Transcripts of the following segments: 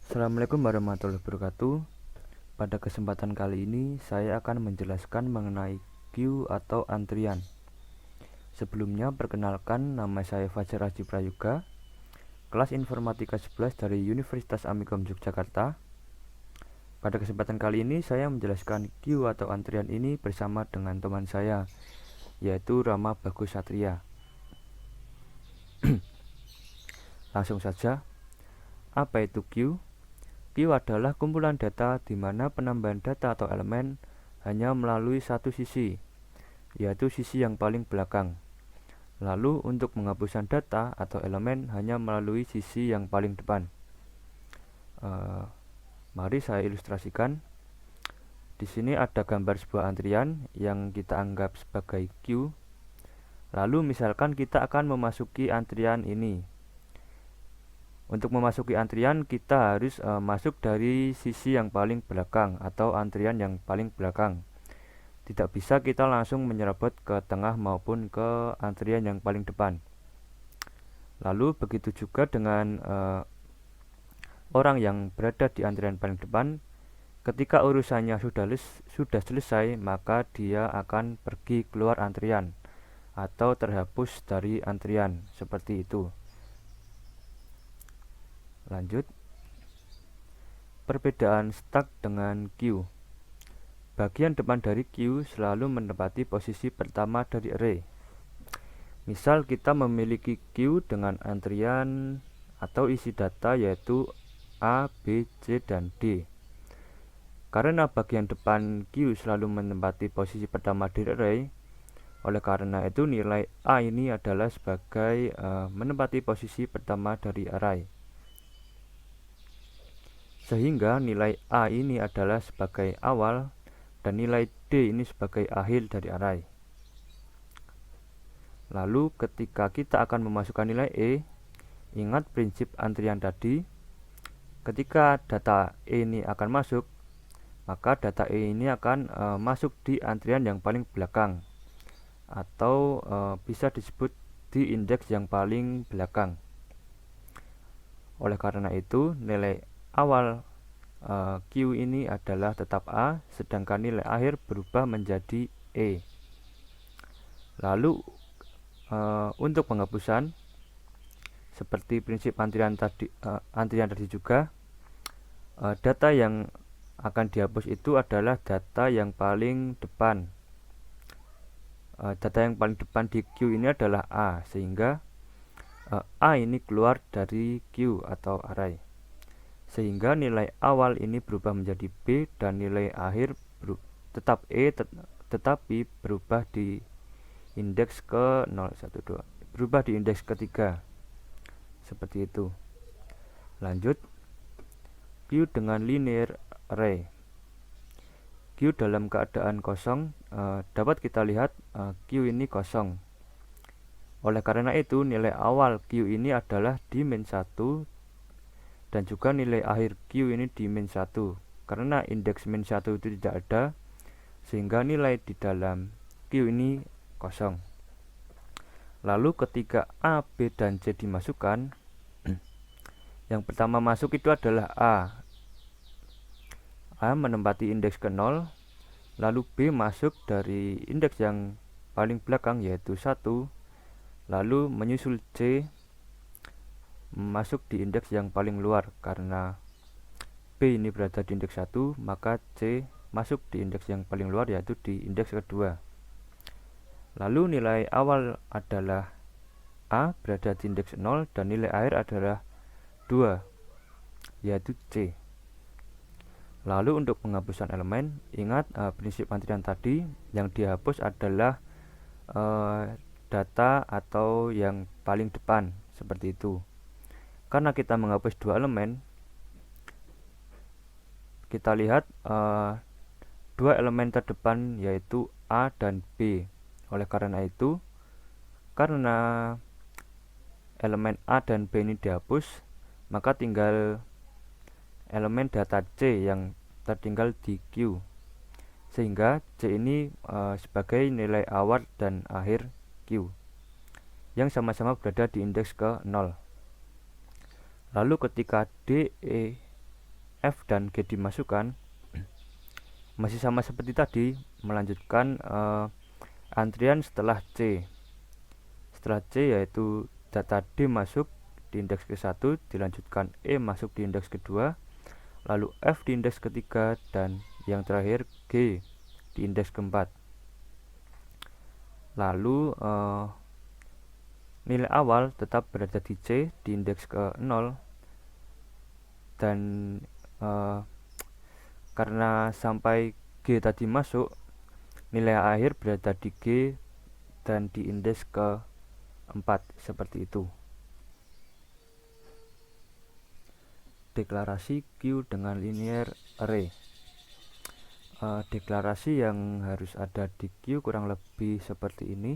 Assalamualaikum warahmatullahi wabarakatuh. Pada kesempatan kali ini saya akan menjelaskan mengenai queue atau antrian. Sebelumnya perkenalkan, nama saya Fajar Haji Prayoga, kelas Informatika 11 dari Universitas Amikom Yogyakarta. Pada kesempatan kali ini saya menjelaskan queue atau antrian ini bersama dengan teman saya, yaitu Rama Bagus Satria. Langsung saja, apa itu queue? Queue adalah kumpulan data di mana penambahan data atau elemen hanya melalui satu sisi, yaitu sisi yang paling belakang. Lalu untuk penghapusan data atau elemen hanya melalui sisi yang paling depan. Mari saya ilustrasikan. Di sini ada gambar sebuah antrian yang kita anggap sebagai queue. Lalu misalkan kita akan memasuki antrian ini. Untuk memasuki antrian kita harus masuk dari sisi yang paling belakang atau antrian yang paling belakang. Tidak bisa kita langsung menyerobot ke tengah maupun ke antrian yang paling depan. Lalu begitu juga dengan orang yang berada di antrian paling depan. Ketika urusannya sudah selesai, maka dia akan pergi keluar antrian atau terhapus dari antrian, seperti itu. Lanjut, perbedaan stack dengan queue. Bagian depan dari queue selalu menempati posisi pertama dari array. Misal kita memiliki queue dengan antrian atau isi data yaitu A, B, C, dan D. Karena bagian depan queue selalu menempati posisi pertama dari array, oleh karena itu nilai A ini adalah sebagai menempati posisi pertama dari array. Sehingga nilai A ini adalah sebagai awal dan nilai D ini sebagai akhir dari array. Lalu ketika kita akan memasukkan nilai E, ingat prinsip antrian tadi. Ketika data E ini akan masuk, maka data E ini akan masuk di antrian yang paling belakang, atau bisa disebut di indeks yang paling belakang. Oleh karena itu nilai awal Q ini adalah tetap A, sedangkan nilai akhir berubah menjadi E. Lalu untuk penghapusan, seperti prinsip antrian tadi juga, data yang akan dihapus itu adalah data yang paling depan. Data yang paling depan di Q ini adalah A, sehingga A ini keluar dari Q atau array. Sehingga nilai awal ini berubah menjadi B dan nilai akhir tetap E, tetapi berubah di indeks ke 012, berubah di indeks ketiga, seperti itu. Lanjut, Q dengan linear array. Q dalam keadaan kosong dapat kita lihat Q ini kosong. Oleh karena itu nilai awal Q ini adalah di -1 dan juga nilai akhir Q ini di -1, karena indeks -1 itu tidak ada, sehingga nilai di dalam Q ini kosong. Lalu ketika A, B, dan C dimasukkan, yang pertama masuk itu adalah A. A menempati indeks ke 0, lalu B masuk dari indeks yang paling belakang yaitu 1, lalu menyusul C masuk di indeks yang paling luar. Karena B ini berada di indeks 1, maka C masuk di indeks yang paling luar yaitu di indeks kedua. Lalu nilai awal adalah A berada di indeks 0 dan nilai akhir adalah 2 yaitu C. Lalu untuk penghapusan elemen, ingat prinsip antrian tadi, yang dihapus adalah data atau yang paling depan, seperti itu. Karena kita menghapus dua elemen, kita lihat dua elemen terdepan yaitu A dan B. Oleh karena itu, karena elemen A dan B ini dihapus, maka tinggal elemen data C yang tertinggal di Q, sehingga C ini sebagai nilai awal dan akhir Q yang sama-sama berada di indeks ke 0. Lalu ketika D, E, F dan G dimasukkan, masih sama seperti tadi, melanjutkan antrian setelah C. Setelah C yaitu data D masuk di indeks ke-1, dilanjutkan E masuk di indeks kedua, lalu F di indeks ketiga, dan yang terakhir G di indeks keempat. Lalu nilai awal tetap berada di C di indeks ke-0, dan karena sampai G tadi masuk, nilai akhir berada di G dan di indeks ke-4, seperti itu. Deklarasi Q dengan linear array. Deklarasi yang harus ada di Q kurang lebih seperti ini.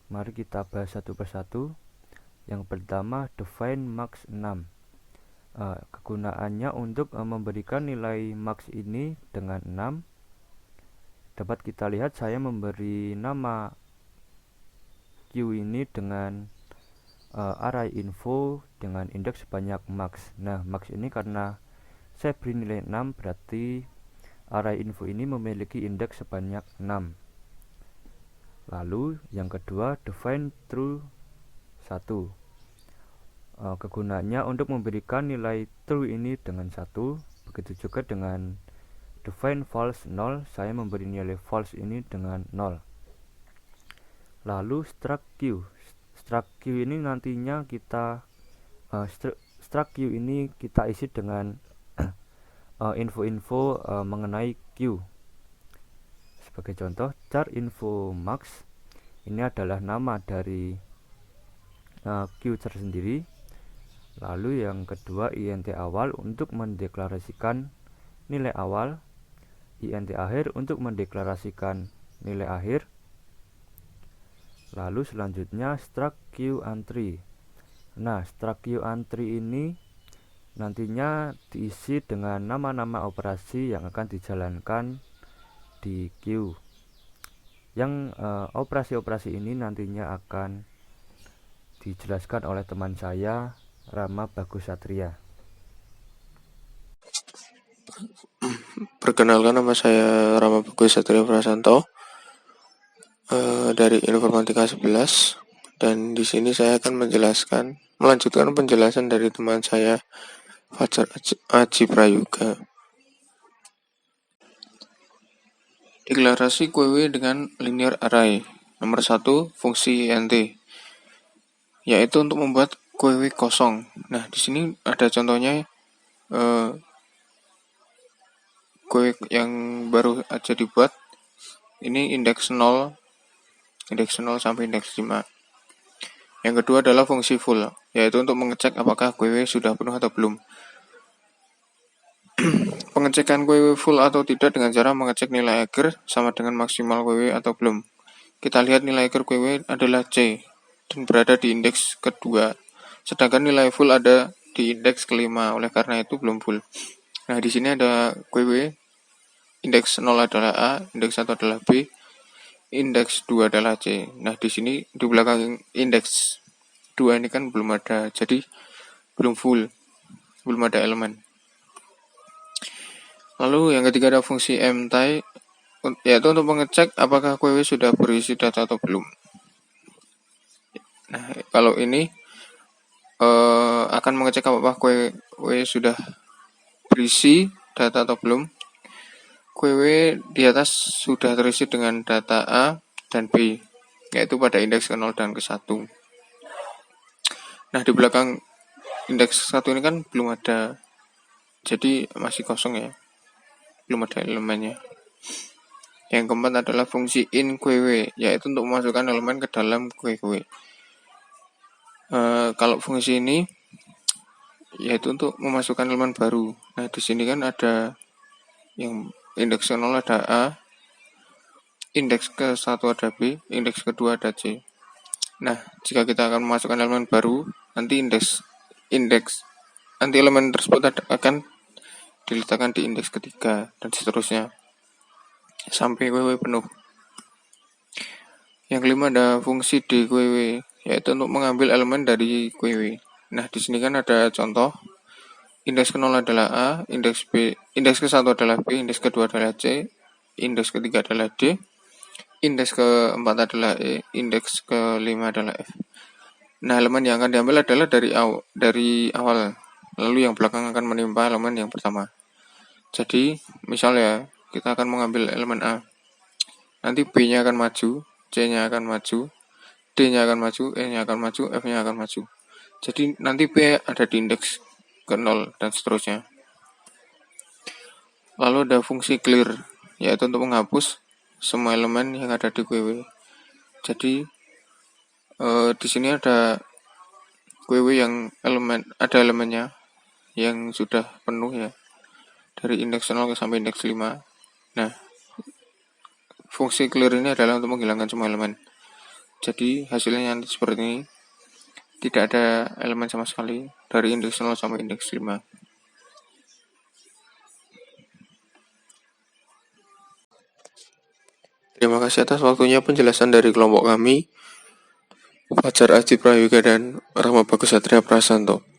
Mari kita bahas satu persatu. Yang pertama, define max 6. Kegunaannya untuk memberikan nilai max ini dengan 6. Dapat kita lihat saya memberi nama Q ini dengan array info dengan indeks sebanyak max. Nah, max ini karena saya beri nilai 6, berarti array info ini memiliki indeks sebanyak 6. Lalu yang kedua, define true 1. Kegunaannya untuk memberikan nilai true ini dengan 1. Begitu juga dengan define false 0, saya memberi nilai false ini dengan 0. Lalu struct Q. Struct Q ini nantinya kita struct Q ini kita isi dengan info-info mengenai Q. Sebagai contoh, char info max ini adalah nama dari Q tersendiri. Lalu yang kedua, int awal untuk mendeklarasikan nilai awal, int akhir untuk mendeklarasikan nilai akhir. Lalu selanjutnya struct Q entry. Nah, struct Q entry ini nantinya diisi dengan nama-nama operasi yang akan dijalankan di Q. Yang operasi-operasi ini nantinya akan dijelaskan oleh teman saya, Rama Bagus Satria. Perkenalkan, nama saya Rama Bagus Satria Prasanto dari Informatika 11, dan di sini saya akan melanjutkan penjelasan dari teman saya Fajar Aji Prayoga. Deklarasi QW dengan linear array. Nomor 1, fungsi int, yaitu untuk membuat QW kosong. Nah, di sini ada contohnya QW yang baru aja dibuat. Ini indeks 0 sampai indeks 5. Yang kedua adalah fungsi full, yaitu untuk mengecek apakah QW sudah penuh atau belum. Pengecekan QW full atau tidak dengan cara mengecek nilai akhir sama dengan maksimal QW atau belum. Kita lihat nilai akhir QW adalah C dan berada di indeks kedua, sedangkan nilai full ada di indeks kelima, oleh karena itu belum full. Nah, di sini ada QW, indeks 0 adalah A, indeks 1 adalah B, indeks 2 adalah C. Nah, di sini di belakang indeks 2 ini kan belum ada, jadi belum full, belum ada elemen. Lalu yang ketiga ada fungsi mty, yaitu untuk mengecek apakah QW sudah berisi data atau belum. Nah, kalau ini akan mengecek apakah QW sudah berisi data atau belum. QW di atas sudah terisi dengan data A dan B, yaitu pada indeks ke-0 dan ke-1. Nah, di belakang indeks 1 ini kan belum ada, jadi masih kosong ya, belum ada elemennya. Yang keempat adalah fungsi in QW, yaitu untuk memasukkan elemen ke dalam QW. Kalau fungsi ini yaitu untuk memasukkan elemen baru. Nah, di sini kan ada yang indeks ke-0 ada A, indeks ke-1 ada B, indeks kedua ada C. Nah, jika kita akan memasukkan elemen baru, nanti nanti elemen tersebut akan diletakkan di indeks ketiga dan seterusnya sampai QW penuh. Yang kelima ada fungsi di QW, yaitu untuk mengambil elemen dari QW. Nah, di sini kan ada contoh Indeks ke-0 adalah A, indeks ke-1 adalah B, indeks ke-2 adalah C, indeks ke-3 adalah D, indeks ke-4 adalah E, indeks ke-5 adalah F. Nah, elemen yang akan diambil adalah dari awal, lalu yang belakang akan menimpa elemen yang pertama. Jadi, misalnya kita akan mengambil elemen A. Nanti B-nya akan maju, C-nya akan maju, D-nya akan maju, E-nya akan maju, F-nya akan maju. Jadi, nanti B ada di indeks ke-0 dan seterusnya. Lalu ada fungsi clear, yaitu untuk menghapus semua elemen yang ada di QW. Jadi, di sini ada QW yang ada elemennya yang sudah penuh ya, dari indeks 0 sampai indeks 5. Nah, fungsi clear ini adalah untuk menghilangkan semua elemen. Jadi hasilnya nanti seperti ini, tidak ada elemen sama sekali dari indeks 0 sampai indeks 5. Terima kasih atas waktunya penjelasan dari kelompok kami, Fajar Adi Prayoga dan Rahma Bagus Satria Prasanto.